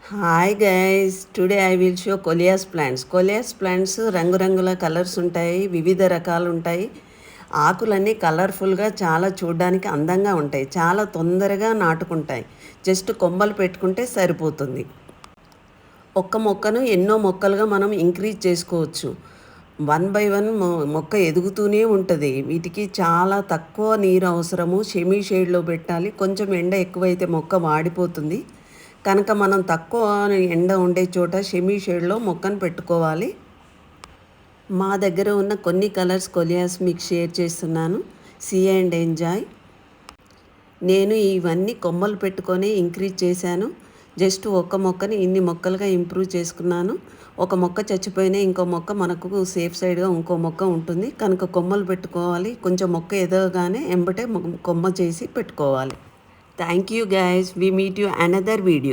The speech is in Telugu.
Hi guys, today I will show coleus plants. Coleus plants రంగురంగుల కలర్స్ ఉంటాయి, వివిధ రకాలు ఉంటాయి. ఆకులన్నీ కలర్ఫుల్గా చాలా చూడడానికి అందంగా ఉంటాయి, చాలా తొందరగా నాటుకుంటాయి. జస్ట్ కొమ్మలు పెట్టుకుంటే సరిపోతుంది. ఒక్క మొక్కను ఎన్నో మొక్కలుగా మనం ఇంక్రీజ్ చేసుకోవచ్చు. వన్ బై వన్ మొక్క ఎదుగుతూనే ఉంటుంది. వీటికి చాలా తక్కువ నీరు అవసరము. సెమీ షేడ్లో పెట్టాలి. కొంచెం ఎండ ఎక్కువైతే మొక్క వాడిపోతుంది కనుక మనం తక్కువ ఎండ ఉండే చోట సెమీ షేడ్లో మొక్కను పెట్టుకోవాలి. మా దగ్గర ఉన్న కొన్ని కలర్స్ కొలియాస్ మీకు షేర్ చేస్తున్నాను. See and enjoy. నేను ఇవన్నీ కొమ్మలు పెట్టుకొని ఇంక్రీజ్ చేశాను. జస్ట్ ఒక మొక్కని ఇన్ని మొక్కలుగా ఇంప్రూవ్ చేసుకున్నాను. ఒక మొక్క చచ్చిపోయినా ఇంకో మొక్క మనకు సేఫ్ సైడ్గా ఇంకో మొక్క ఉంటుంది కనుక కొమ్మలు పెట్టుకోవాలి. కొంచెం మొక్క ఎదగగానే ఎంబటే కొమ్మ చేసి పెట్టుకోవాలి. Thank you guys. We meet you another video.